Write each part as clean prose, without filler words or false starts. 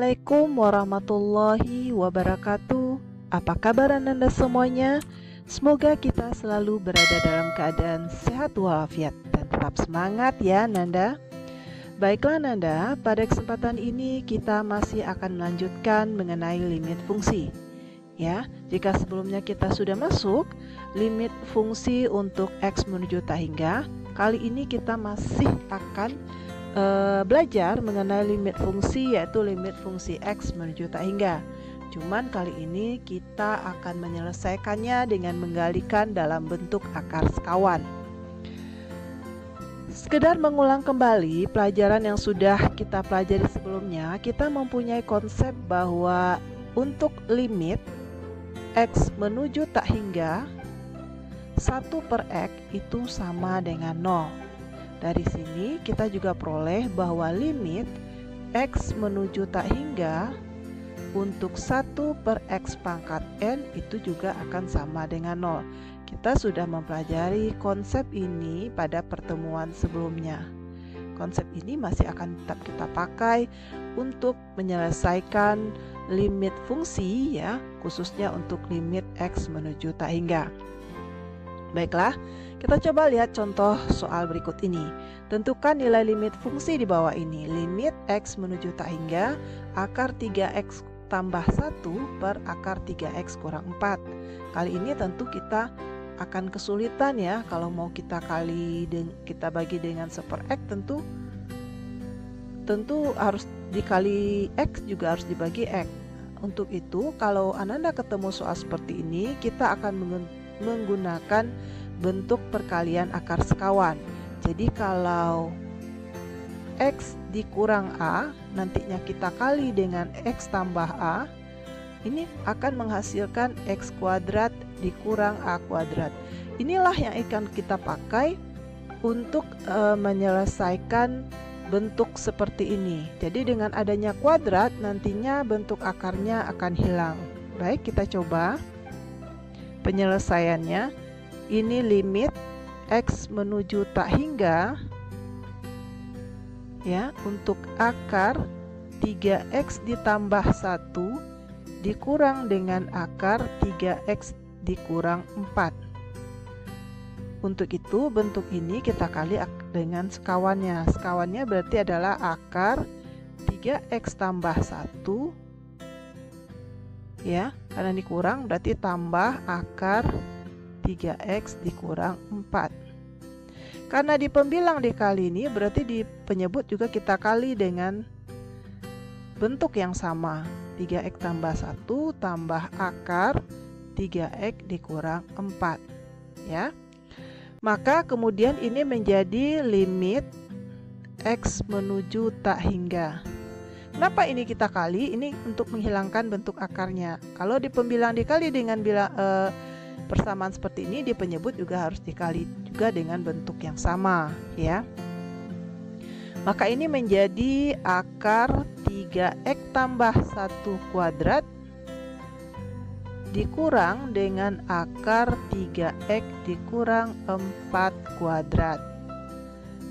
Assalamualaikum warahmatullahi wabarakatuh. Apa kabar Ananda semuanya? Semoga kita selalu berada dalam keadaan sehat walafiat dan tetap semangat ya Nanda. Baiklah Nanda, pada kesempatan ini kita masih akan melanjutkan mengenai limit fungsi. Ya, jika sebelumnya kita sudah masuk limit fungsi untuk X menuju tak hingga, kali ini kita masih akan belajar mengenai limit fungsi, yaitu limit fungsi X menuju tak hingga. Cuman kali ini kita akan menyelesaikannya dengan menggalikan dalam bentuk akar sekawan. Sekedar mengulang kembali pelajaran yang sudah kita pelajari sebelumnya, kita mempunyai konsep bahwa untuk limit X menuju tak hingga 1/X itu sama dengan 0. Dari sini kita juga peroleh bahwa limit X menuju tak hingga untuk 1/X pangkat N itu juga akan sama dengan 0. Kita sudah mempelajari konsep ini pada pertemuan sebelumnya. Konsep ini masih akan tetap kita pakai untuk menyelesaikan limit fungsi ya, khususnya untuk limit X menuju tak hingga. Baiklah, kita coba lihat contoh soal berikut ini. Tentukan nilai limit fungsi di bawah ini. Limit X menuju tak hingga akar 3X tambah 1 per akar 3X kurang 4. Kali ini tentu kita akan kesulitan ya. Kalau mau kita bagi dengan 1/X tentu harus dikali X juga harus dibagi X. Untuk itu, kalau Ananda ketemu soal seperti ini, kita akan menggunakan bentuk perkalian akar sekawan. Jadi kalau X dikurang A, nantinya kita kali dengan X tambah A, ini akan menghasilkan X kuadrat dikurang A kuadrat. Inilah yang akan kita pakai untuk menyelesaikan bentuk seperti ini. Jadi dengan adanya kuadrat, nantinya bentuk akarnya akan hilang. Baik, kita coba penyelesaiannya. Ini limit X menuju tak hingga ya, untuk akar 3X ditambah 1 dikurang dengan akar 3X dikurang 4. Untuk itu bentuk ini kita kali dengan sekawannya. Sekawannya berarti adalah akar 3X tambah 1 ya, karena dikurang berarti tambah akar 3X dikurang 4. Karena di pembilang dikali ini berarti di penyebut juga kita kali dengan bentuk yang sama. 3X tambah 1 tambah akar 3X dikurang 4 ya. Maka kemudian ini menjadi limit X menuju tak hingga. Kenapa ini kita kali? Ini untuk menghilangkan bentuk akarnya. Kalau di pembilang dikali dengan persamaan seperti ini, di penyebut juga harus dikali juga dengan bentuk yang sama ya. Maka ini menjadi akar 3X tambah 1 kuadrat dikurang dengan akar 3X dikurang 4 kuadrat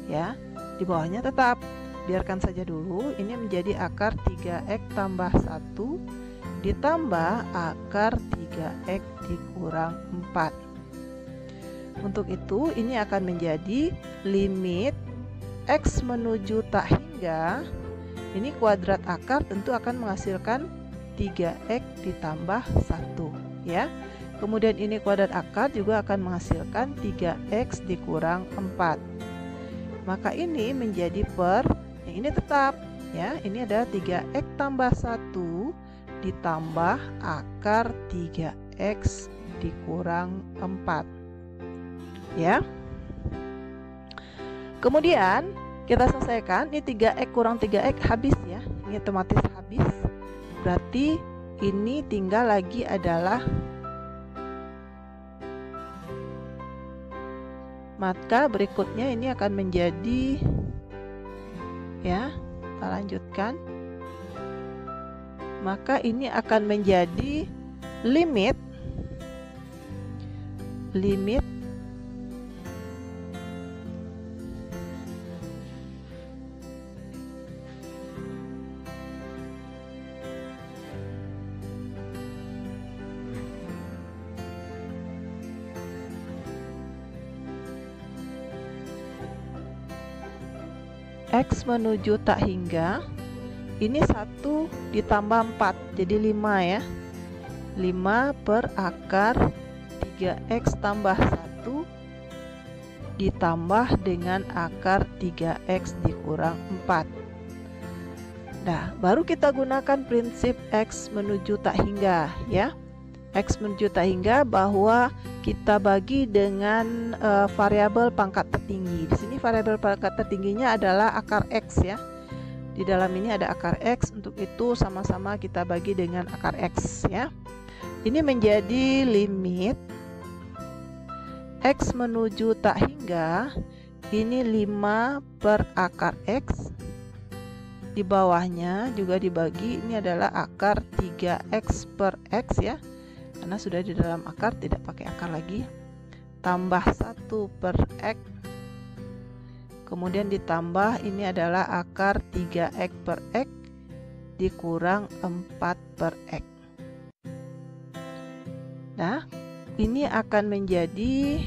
ya. Di bawahnya tetap biarkan saja dulu, ini menjadi akar 3X tambah 1 ditambah akar 3X dikurang 4. Untuk itu ini akan menjadi limit X menuju tak hingga. Ini kuadrat akar tentu akan menghasilkan 3X ditambah 1 ya. Kemudian ini kuadrat akar juga akan menghasilkan 3X dikurang 4. Maka ini menjadi yang ini tetap ya. Ini adalah 3X tambah 1 ditambah akar 3X dikurang 4 ya. Kemudian kita selesaikan. Ini 3X kurang 3X habis ya. Ini otomatis habis. Berarti ini tinggal lagi adalah, maka berikutnya ini akan menjadi ya, kita lanjutkan. Maka ini akan menjadi limit X menuju tak hingga, ini 1 ditambah 4 jadi 5 ya. 5 per akar 3X tambah 1 ditambah dengan akar 3X dikurang 4. Nah, baru kita gunakan prinsip X menuju tak hingga ya. X menuju tak hingga bahwa kita bagi dengan variabel pangkat tertinggi. Di sini variabel pangkat tertingginya adalah akar X ya. Di dalam ini ada akar X, untuk itu sama-sama kita bagi dengan akar X ya. Ini menjadi limit X menuju tak hingga, ini 5 per akar X. Di bawahnya juga dibagi, ini adalah akar 3X per X ya. Karena sudah di dalam akar, tidak pakai akar lagi. Tambah 1 per X. Kemudian ditambah, ini adalah akar 3X per X dikurang 4 per X. Nah, ini akan menjadi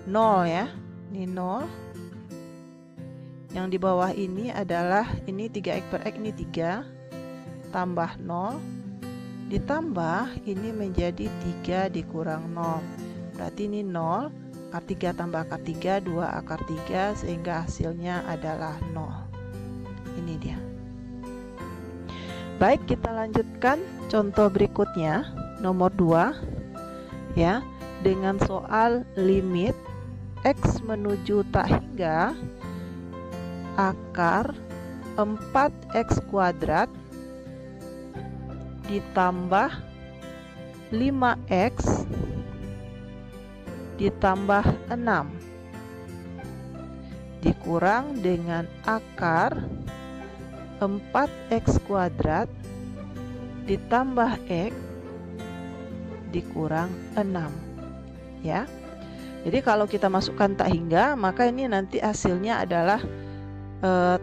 0 ya. Ini 0. Yang di bawah ini adalah, ini 3X per X, ini 3. Tambah 0. Ditambah, ini menjadi 3 dikurang 0. Berarti ini 0. Akar 3 tambah akar 3, 2 akar 3, sehingga hasilnya adalah 0. Ini dia. Baik, kita lanjutkan contoh berikutnya, nomor 2 ya, dengan soal limit X menuju tak hingga akar 4X kuadrat ditambah 5X ditambah 6 dikurang dengan akar 4X kuadrat ditambah X dikurang 6 ya. Jadi kalau kita masukkan tak hingga, maka ini nanti hasilnya adalah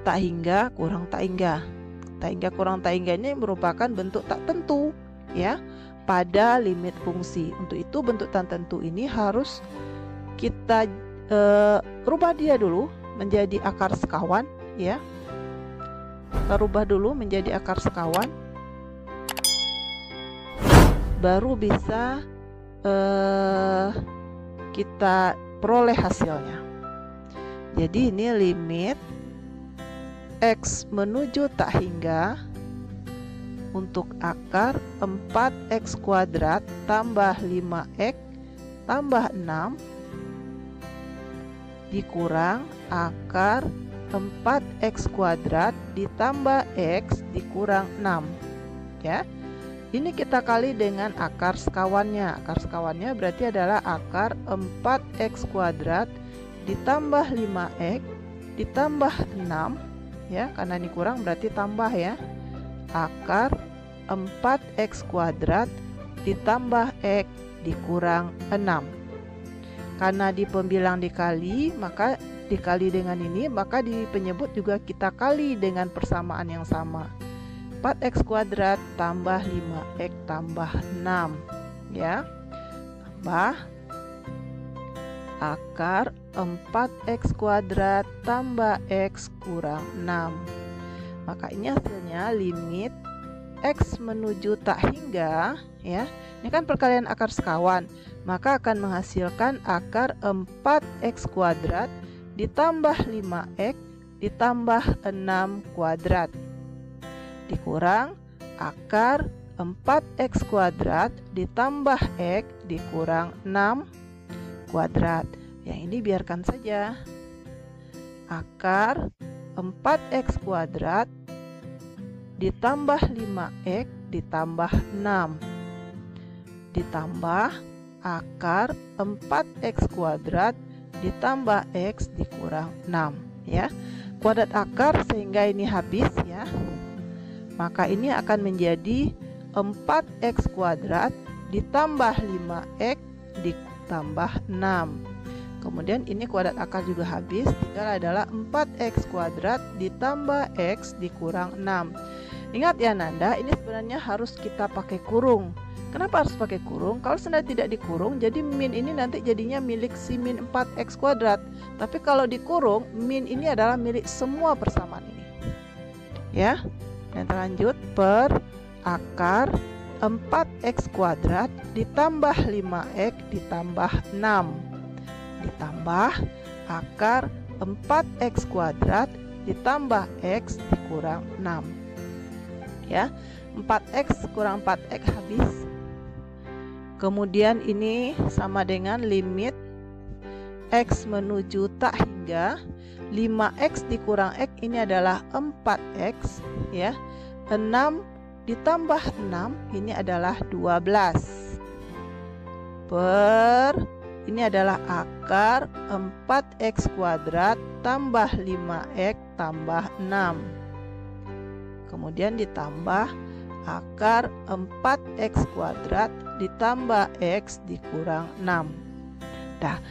tak hingga kurang tak hingga. Tak hingga kurang tak hingga ini merupakan bentuk tak tentu ya pada limit fungsi. Untuk itu bentuk tak tentu ini harus kita rubah dia dulu menjadi akar sekawan ya. Kita rubah dulu menjadi akar sekawan, baru bisa kita peroleh hasilnya. Jadi ini limit X menuju tak hingga untuk akar 4X kuadrat tambah 5X tambah 6 dikurang akar 4X kuadrat ditambah X dikurang 6 ya. Ini kita kali dengan akar sekawannya. Akar sekawannya berarti adalah akar 4X kuadrat ditambah 5X ditambah 6 ya, karena ini kurang berarti tambah ya. Akar 4X kuadrat ditambah X dikurang 6. Karena di pembilang dikali, maka dikali dengan ini, maka di penyebut juga kita kali dengan persamaan yang sama. 4X kuadrat tambah 5X tambah 6 ya. Tambah akar 4X kuadrat tambah X kurang 6. Maka ini hasilnya limit X menuju tak hingga ya. Ini kan perkalian akar sekawan, maka akan menghasilkan akar 4X kuadrat ditambah 5X ditambah 6 kuadrat dikurang akar 4X kuadrat ditambah X dikurang 6 kuadrat. Yang ini biarkan saja. Akar 4X kuadrat ditambah 5X ditambah 6 ditambah akar 4X kuadrat ditambah X dikurang 6 ya. Kuadrat akar sehingga ini habis ya. Maka ini akan menjadi 4X kuadrat ditambah 5X ditambah 6. Kemudian ini kuadrat akar juga habis, tinggal adalah 4X kuadrat ditambah X dikurang 6. Ingat ya Nanda, ini sebenarnya harus kita pakai kurung. Kenapa harus pakai kurung? Kalau seandainya tidak dikurung, jadi min ini nanti jadinya milik si min 4x kuadrat. Tapi kalau dikurung, min ini adalah milik semua persamaan ini. Ya, dan lanjut per akar 4x kuadrat ditambah 5x ditambah 6 ditambah akar 4x kuadrat ditambah x dikurang 6. Ya, 4x kurang 4x habis. Kemudian ini sama dengan limit x menuju tak hingga 5x dikurang x ini adalah 4x, ya. 6 ditambah 6 ini adalah 12 per ini adalah akar 4x kuadrat tambah 5x tambah 6. Kemudian ditambah akar 4x kuadrat ditambah x dikurang 6. Nah,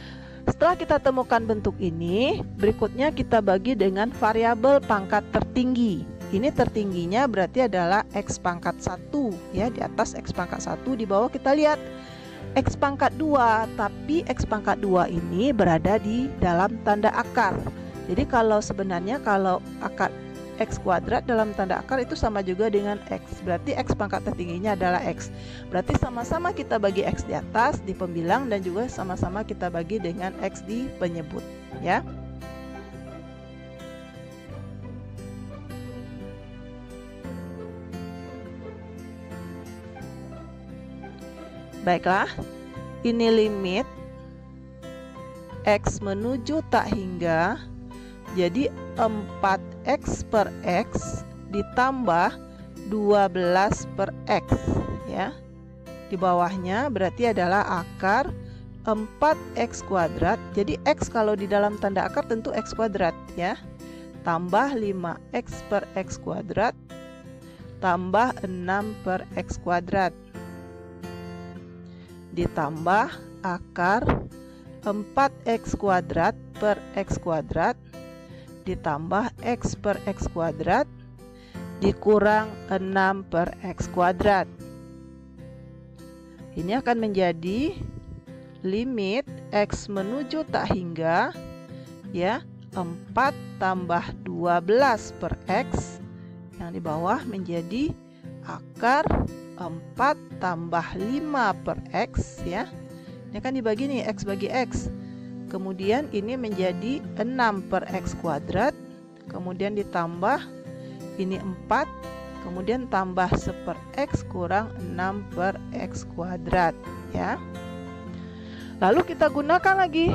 setelah kita temukan bentuk ini, berikutnya kita bagi dengan variabel pangkat tertinggi. Ini tertingginya berarti adalah x pangkat 1, ya, di atas x pangkat 1, di bawah kita lihat x pangkat 2, tapi x pangkat 2 ini berada di dalam tanda akar. Jadi kalau sebenarnya kalau akar x kuadrat dalam tanda akar itu sama juga dengan x, berarti x pangkat tertingginya adalah x. Berarti sama-sama kita bagi x di atas di pembilang dan juga sama-sama kita bagi dengan x di penyebut, ya. Baiklah, ini limit x menuju tak hingga, jadi 4x per x ditambah 12 per x, ya. Di bawahnya berarti adalah akar 4x kuadrat. Jadi x kalau di dalam tanda akar tentu x kuadrat, ya. Tambah 5x per x kuadrat tambah 6 per x kuadrat ditambah akar 4x kuadrat per x kuadrat ditambah x per x kuadrat dikurang 6 per x kuadrat. Ini akan menjadi limit x menuju tak hingga, ya, 4 tambah 12 per x, yang di bawah menjadi akar 4 tambah 5 per x, ya. Ini kan dibagi nih x bagi x. Kemudian ini menjadi 6 per x kuadrat. Kemudian ditambah ini 4. Kemudian tambah 1 per x kurang 6 per x kuadrat, ya. Lalu kita gunakan lagi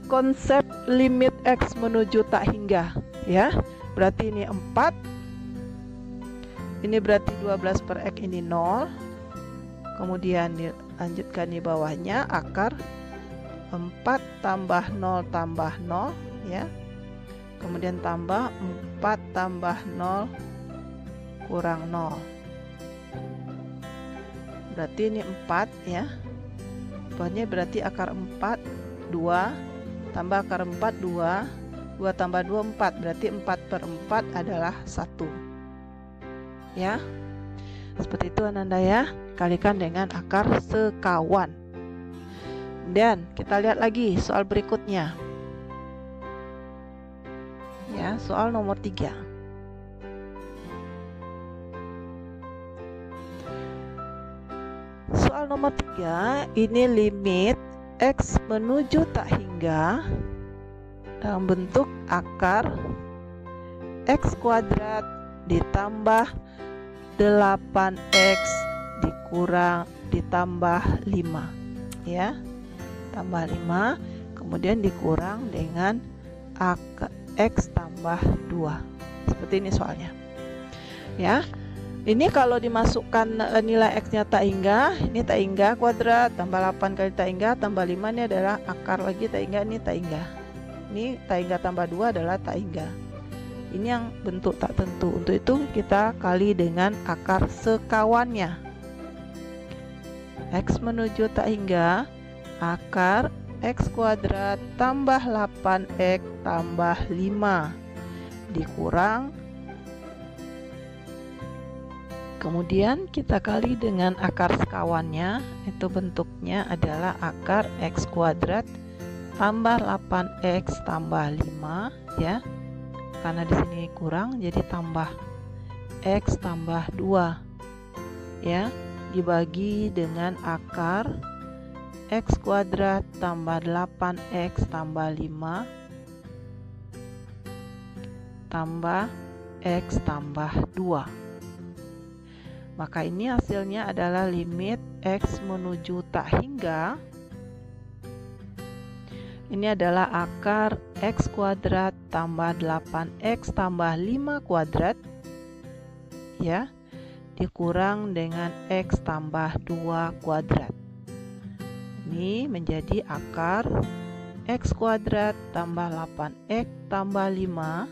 konsep limit x menuju tak hingga, ya. Berarti ini 4. Ini berarti 12 per x ini 0. Kemudian dilanjutkan di bawahnya akar 4 tambah 0 tambah 0, ya. Kemudian tambah 4 tambah 0 kurang 0. Berarti ini 4, ya. Bawahnya berarti akar 4 2 tambah akar 4 2 2 tambah 2 4, berarti 4 per 4 adalah 1. Ya, seperti itu Ananda, ya. Kalikan dengan akar sekawan. Dan kita lihat lagi soal berikutnya, ya, soal nomor 3. Soal nomor 3 ini limit x menuju tak hingga dalam bentuk akar x kuadrat ditambah 8x dikurang ditambah 5, ya. Tambah 5, kemudian dikurang dengan x tambah 2. Seperti ini soalnya, ya. Ini kalau dimasukkan nilai x-nya tak hingga, ini tak hingga kuadrat tambah 8 kali tak hingga tambah 5, ini adalah akar lagi tak hingga, ini tak hingga. Ini tak hingga tambah 2 adalah tak hingga. Ini yang bentuk tak tentu. Untuk itu kita kali dengan akar sekawannya. X menuju tak hingga akar x kuadrat tambah 8x tambah 5 dikurang Kemudian kita kali dengan akar sekawannya, itu bentuknya adalah akar X kuadrat tambah 8X tambah 5 ya. Karena di sini kurang jadi tambah X tambah 2 ya, dibagi dengan akar X kuadrat tambah 8X tambah 5 tambah X tambah 2. Maka ini hasilnya adalah limit X menuju tak hingga. Ini adalah akar X kuadrat tambah 8X tambah 5 kuadrat ya, dikurang dengan X tambah 2 kuadrat. Ini menjadi akar X kuadrat tambah 8X tambah 5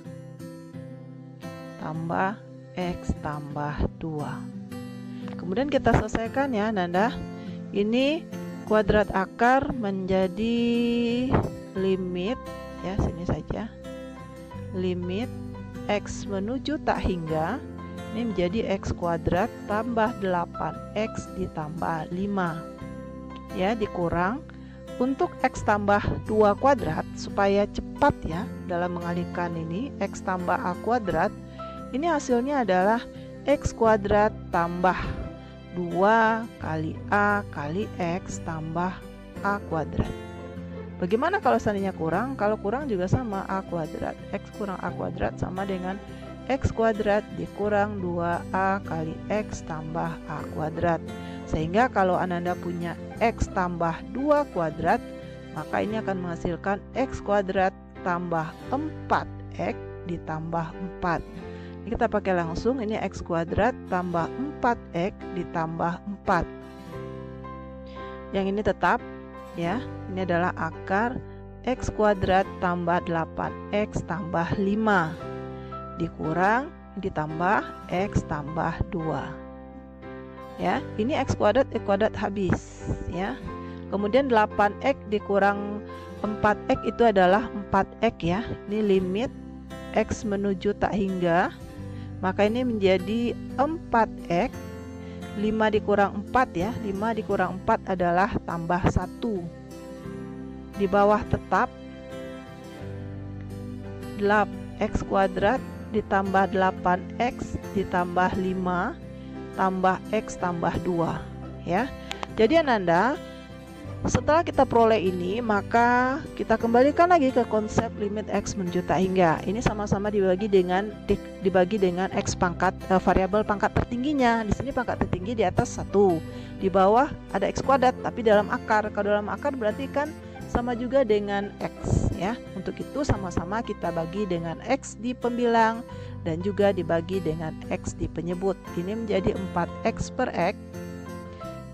tambah X tambah 2. Kemudian kita selesaikan ya Nanda. Ini kuadrat akar menjadi limit ya, sini saja. Limit X menuju tak hingga ini menjadi X kuadrat tambah 8X ditambah 5 ya, dikurang untuk X tambah 2 kuadrat supaya cepat ya dalam mengalihkan ini X tambah A kuadrat. Ini hasilnya adalah X kuadrat tambah 2 kali A kali X tambah A kuadrat. Bagaimana kalau seandainya kurang? Kalau kurang juga sama A kuadrat. X kurang A kuadrat sama dengan X kuadrat dikurang 2A kali X tambah A kuadrat. Sehingga kalau Ananda punya X tambah 2 kuadrat, maka ini akan menghasilkan X kuadrat tambah 4X ditambah 4. Kita pakai langsung, ini X kuadrat tambah 4X ditambah 4. Yang ini tetap ya, ini adalah akar X kuadrat tambah 8X tambah 5 dikurang ditambah X tambah 2 ya. Ini X kuadrat habis ya. Kemudian 8X dikurang 4X itu adalah 4X ya. Ini limit X menuju tak hingga. Maka ini menjadi 4X, 5 dikurang 4 ya, 5 dikurang 4 adalah tambah 1. Di bawah tetap X kuadrat ditambah 8X ditambah 5 tambah X tambah 2 ya. Jadi Ananda, setelah kita peroleh ini, maka kita kembalikan lagi ke konsep limit X menuju tak hingga. Ini sama-sama dibagi dengan X pangkat variabel pangkat tertingginya. Di sini pangkat tertinggi di atas 1. Di bawah ada X kuadrat tapi dalam akar. Kalau dalam akar berarti kan sama juga dengan X ya. Untuk itu sama-sama kita bagi dengan X di pembilang dan juga dibagi dengan X di penyebut. Ini menjadi 4X per X.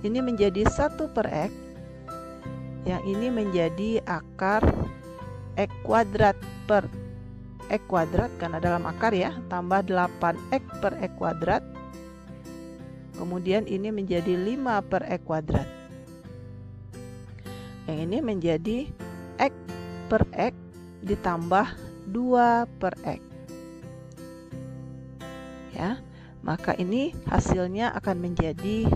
Ini menjadi 1 per X. Yang ini menjadi akar X kuadrat per X kuadrat karena dalam akar ya, tambah 8X per X kuadrat. Kemudian ini menjadi 5 per X kuadrat. Yang ini menjadi X per X ditambah 2 per X ya. Maka ini hasilnya akan menjadi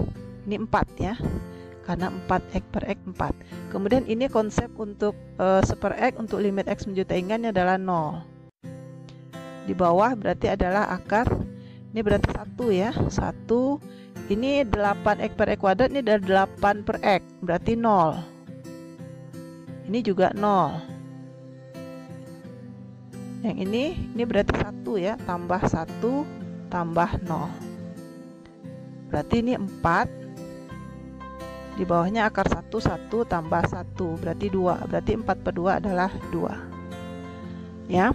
ini 4 ya, karena 4X per X 4. Kemudian ini konsep untuk 1 per X untuk limit X menuju tak hingga adalah 0. Di bawah berarti adalah akar, ini berarti 1 ya, 1. Ini 8X per X kuadrat, ini dari 8 per X, berarti 0. Ini juga 0. Yang ini berarti 1 ya, tambah 1 tambah 0. Berarti ini 4. Di bawahnya akar 1, 1 tambah 1 berarti 2. Berarti 4 per 2 adalah 2 ya.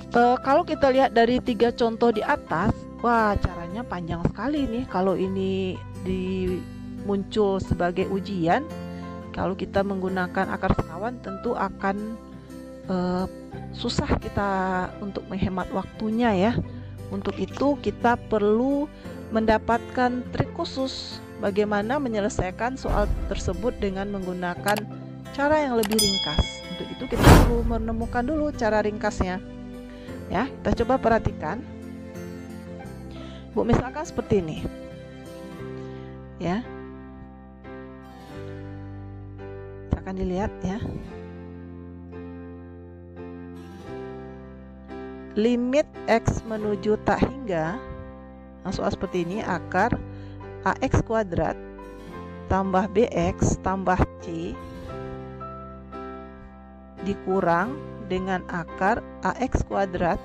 Kalau kita lihat dari 3 contoh di atas, wah caranya panjang sekali nih. Kalau ini muncul sebagai ujian, kalau kita menggunakan akar sekawan tentu akan susah kita untuk menghemat waktunya ya. Untuk itu kita perlu mendapatkan trik khusus bagaimana menyelesaikan soal tersebut dengan menggunakan cara yang lebih ringkas. Untuk itu kita perlu menemukan dulu cara ringkasnya. Ya, kita coba perhatikan Ibu, misalkan seperti ini. Ya. Akan dilihat ya. Limit X menuju tak hingga soal seperti ini, akar AX kuadrat tambah BX tambah C dikurang dengan akar AX kuadrat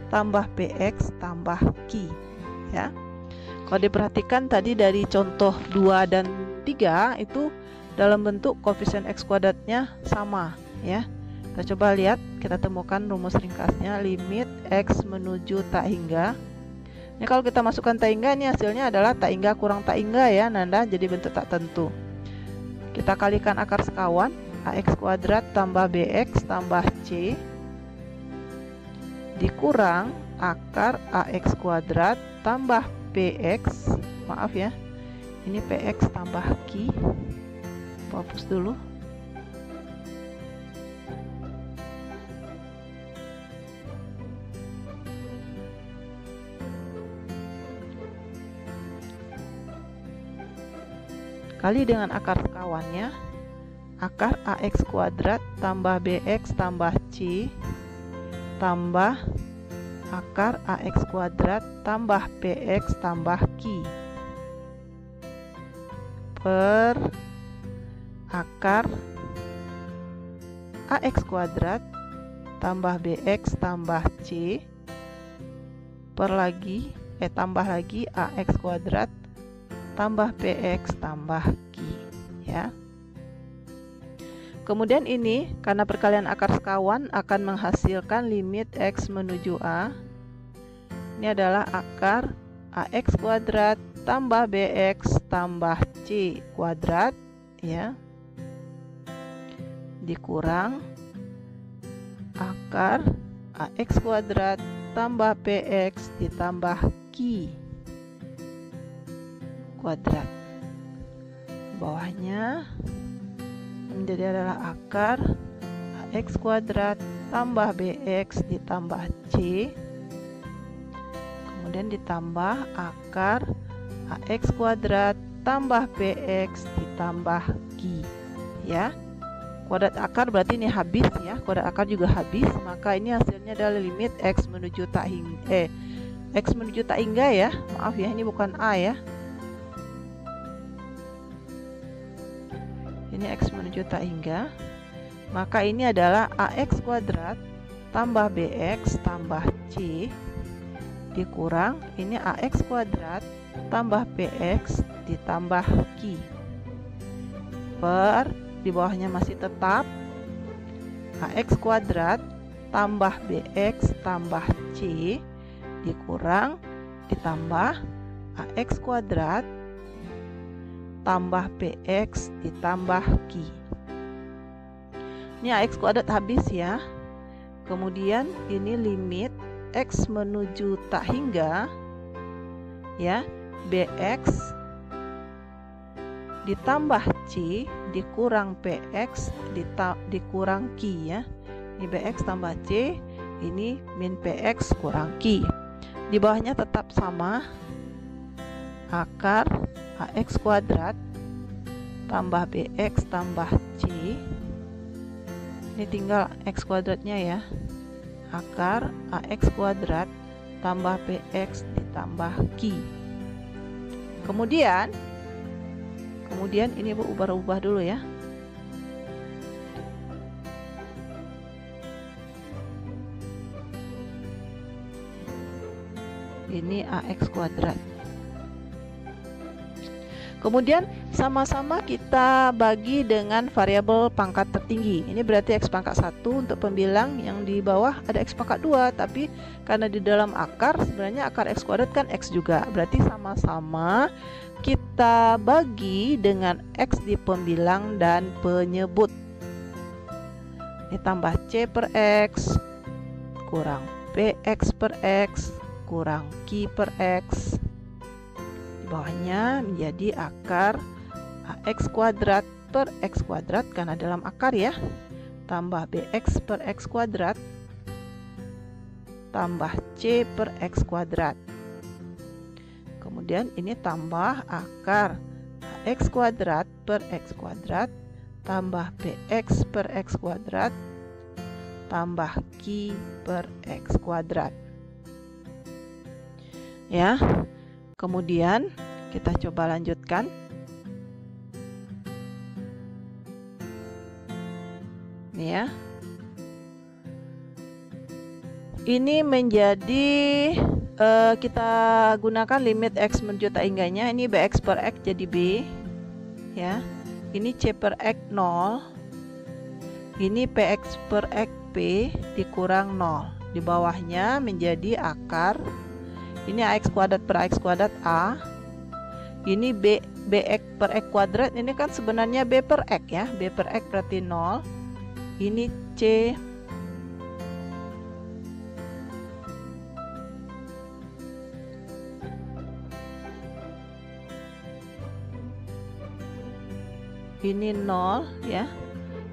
tambah BX tambah Q ya. Kalau diperhatikan tadi dari contoh 2 dan 3 itu dalam bentuk koefisien X kuadratnya sama ya. Kita coba lihat, kita temukan rumus ringkasnya. Limit X menuju tak hingga. Ini kalau kita masukkan tak hingga, ini hasilnya adalah tak hingga kurang tak hingga ya, nanda jadi bentuk tak tentu. Kita kalikan akar sekawan, AX kuadrat tambah BX tambah C dikurang akar AX kuadrat tambah PX, maaf ya, ini PX tambah Q. Hapus dulu. Kali dengan akar sekawannya, akar AX kuadrat tambah BX tambah C tambah akar AX kuadrat tambah PX tambah Q per akar AX kuadrat tambah BX tambah C per tambah lagi AX kuadrat tambah PX tambah Q ya. Kemudian ini karena perkalian akar sekawan akan menghasilkan limit X menuju A. Ini adalah akar AX kuadrat tambah BX tambah C kuadrat ya, dikurang akar AX kuadrat tambah PX ditambah Q kuadrat. Bawahnya menjadi adalah akar AX kuadrat tambah BX ditambah C, kemudian ditambah akar AX kuadrat tambah PX ditambah Q ya. Kuadrat akar berarti ini habis ya, kuadrat akar juga habis, maka ini hasilnya adalah limit X menuju tak hingga X menuju tak hingga ya, maaf ya, ini bukan A ya. Ini X menuju tak hingga, maka ini adalah AX kuadrat tambah BX tambah C dikurang ini AX kuadrat tambah PX ditambah Q per, di bawahnya masih tetap AX kuadrat tambah BX tambah C dikurang ditambah AX kuadrat tambah PX ditambah Q. Ini AX kuadrat habis ya. Kemudian ini limit X menuju tak hingga ya, BX ditambah C dikurang PX dikurang Q ya. Ini BX tambah C, ini min PX kurang Q. Di bawahnya tetap sama, akar AX kuadrat tambah BX tambah C, ini tinggal X kuadratnya ya, akar AX kuadrat tambah PX ditambah Q. Kemudian ini Bu ubah-ubah dulu ya. Ini AX kuadrat. Kemudian sama-sama kita bagi dengan variabel pangkat tertinggi. Ini berarti X pangkat 1 untuk pembilang, yang di bawah ada X pangkat 2. Tapi karena di dalam akar, sebenarnya akar X kuadrat kan X juga. Berarti sama-sama kita bagi dengan X di pembilang dan penyebut. Ini tambah C per X kurang PX per X kurang Q per X. Bawahnya menjadi akar AX kuadrat per X kuadrat karena dalam akar ya, tambah BX per X kuadrat tambah C per X kuadrat. Kemudian ini tambah akar x kuadrat per x kuadrat tambah px per x kuadrat tambah q per x kuadrat. Ya. Kemudian kita coba lanjutkan. Nih ya. Ini menjadi kita gunakan limit x menuju tak hingganya. Ini bx per x jadi b, ya. Ini c per x 0. Ini px per x p dikurang 0. Di bawahnya menjadi akar. Ini ax kuadrat per x kuadrat a. Ini bx per x kuadrat. Ini kan sebenarnya b per x ya. B per x berarti 0. Ini c ini 0 ya.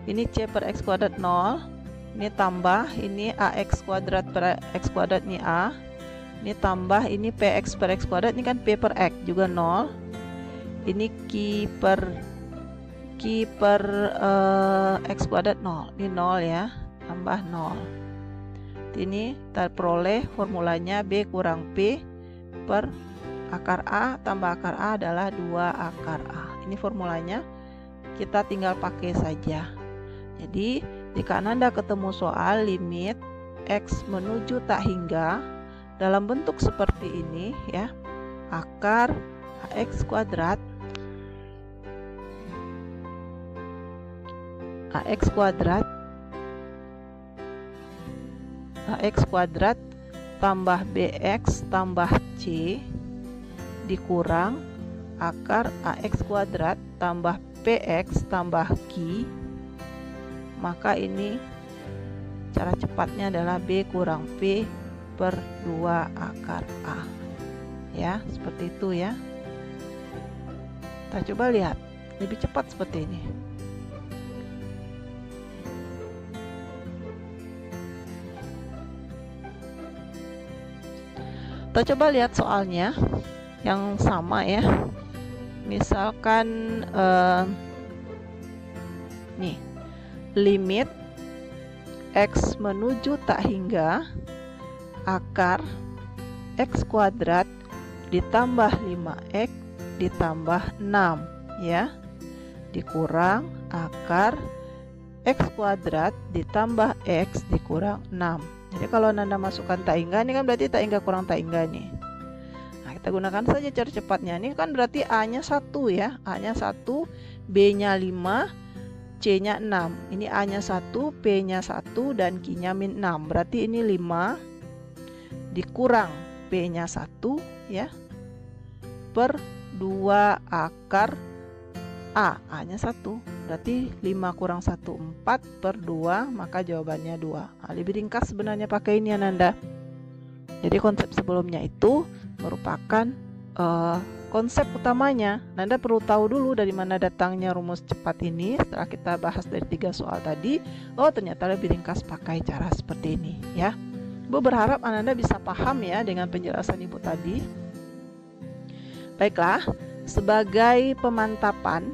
Ini c per x kuadrat 0. Ini tambah ini ax kuadrat per x kuadrat ini a. Ini tambah ini px per x kuadrat, ini kan p per x juga 0. Ini q per x kuadrat 0. Ini 0 ya. Tambah 0. Ini kita peroleh formulanya b kurang p per akar a tambah akar a adalah 2 akar a. Ini formulanya. Kita tinggal pakai saja. Jadi jika Ananda ketemu soal limit x menuju tak hingga dalam bentuk seperti ini ya, akar ax kuadrat tambah bx tambah c dikurang akar ax kuadrat tambah px tambah q, maka ini cara cepatnya adalah b kurang p per 2 akar a. Ya, seperti itu ya. Kita coba lihat lebih cepat seperti ini. Kita coba lihat soalnya yang sama ya. Misalkan nih, limit x menuju tak hingga akar x kuadrat ditambah 5x ditambah 6 ya, dikurang akar x kuadrat ditambah x dikurang 6. Jadi kalau Nanda masukkan tak hingga, ini kan berarti tak hingga kurang tak hingga nih. Kita gunakan saja cara cepatnya. Ini kan berarti A-nya 1 ya. A-nya 1, B-nya 5, C-nya 6. Ini A-nya 1, P-nya 1, dan Q-nya min 6. Berarti ini 5 dikurang B-nya 1 ya, per 2 akar A. A-nya 1. Berarti 5 kurang 1, 4 per 2, maka jawabannya 2. Lebih ringkas sebenarnya pakai ini Ananda. Jadi konsep sebelumnya itu merupakan konsep utamanya. Nanda perlu tahu dulu dari mana datangnya rumus cepat ini. Setelah kita bahas dari 3 soal tadi, oh ternyata lebih ringkas pakai cara seperti ini ya. Ibu berharap Ananda bisa paham ya dengan penjelasan Ibu tadi. Baiklah, sebagai pemantapan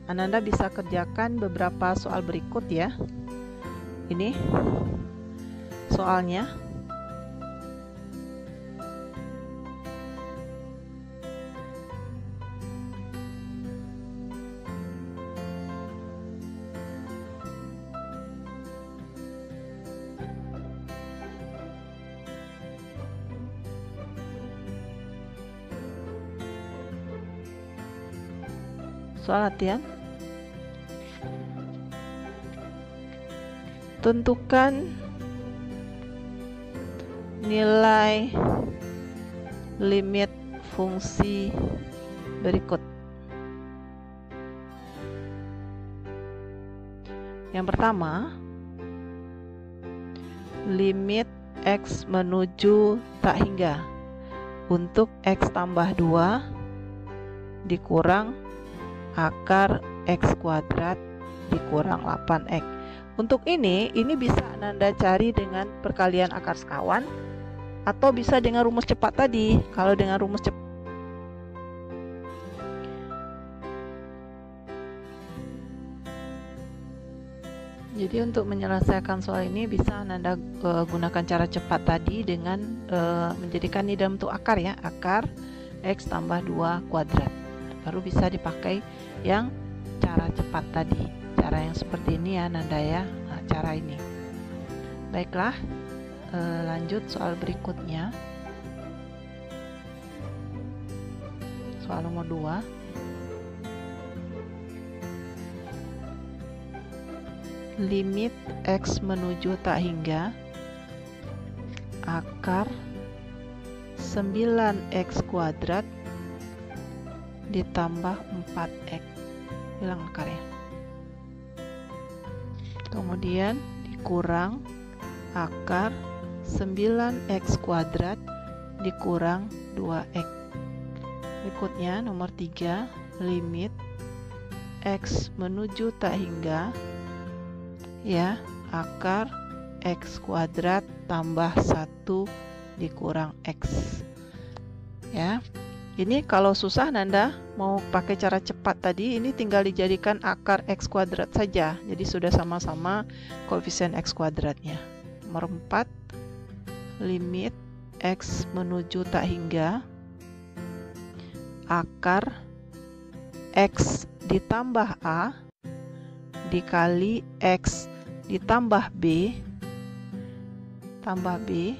Ananda bisa kerjakan beberapa soal berikut ya. Ini soalnya. Soal latihan. Tentukan nilai limit fungsi berikut. Yang pertama, limit x menuju tak hingga untuk x tambah 2 dikurang akar x kuadrat dikurang 8x. Untuk ini bisa Ananda cari dengan perkalian akar sekawan atau bisa dengan rumus cepat tadi. Kalau dengan rumus cepat, Jadi untuk menyelesaikan soal ini bisa Nanda gunakan cara cepat tadi dengan menjadikan ini dalam bentuk akar ya, akar X tambah 2 kuadrat. Baru bisa dipakai yang cara cepat tadi, cara yang seperti ini ya Nanda ya. Nah, cara ini. Baiklah, lanjut soal berikutnya. Soal nomor 2. Limit X menuju tak hingga akar 9X kuadrat ditambah 4X. Bilang akarnya. Kemudian dikurang akar 9X kuadrat dikurang 2X. Berikutnya nomor 3, limit X menuju tak hingga ya, akar X kuadrat tambah 1 dikurang X ya. Ini kalau susah Nanda mau pakai cara cepat tadi, ini tinggal dijadikan akar X kuadrat saja, jadi sudah sama-sama koefisien X kuadratnya. Nomor 4, limit X menuju tak hingga akar X ditambah A dikali X ditambah B tambah B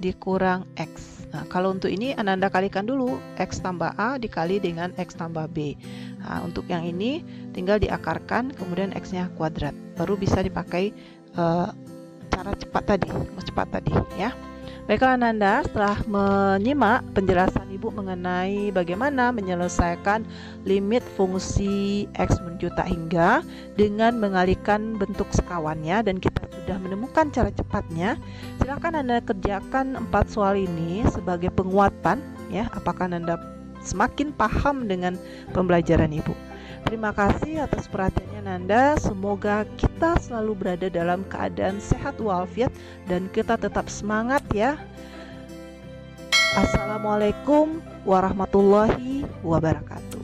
dikurang X. Nah, kalau untuk ini Ananda kalikan dulu, X tambah A dikali dengan X tambah B. Nah, untuk yang ini tinggal diakarkan, kemudian X-nya kuadrat. Baru bisa dipakai cara cepat tadi ya. Baiklah Ananda, setelah menyimak penjelasan Ibu mengenai bagaimana menyelesaikan limit fungsi X menuju tak hingga dengan mengalihkan bentuk sekawannya, dan kita sudah menemukan cara cepatnya, silakan Anda kerjakan 4 soal ini sebagai penguatan ya, apakah Anda semakin paham dengan pembelajaran Ibu. Terima kasih atas perhatiannya Nanda. Semoga kita selalu berada dalam keadaan sehat walafiat dan kita tetap semangat ya. Assalamualaikum warahmatullahi wabarakatuh.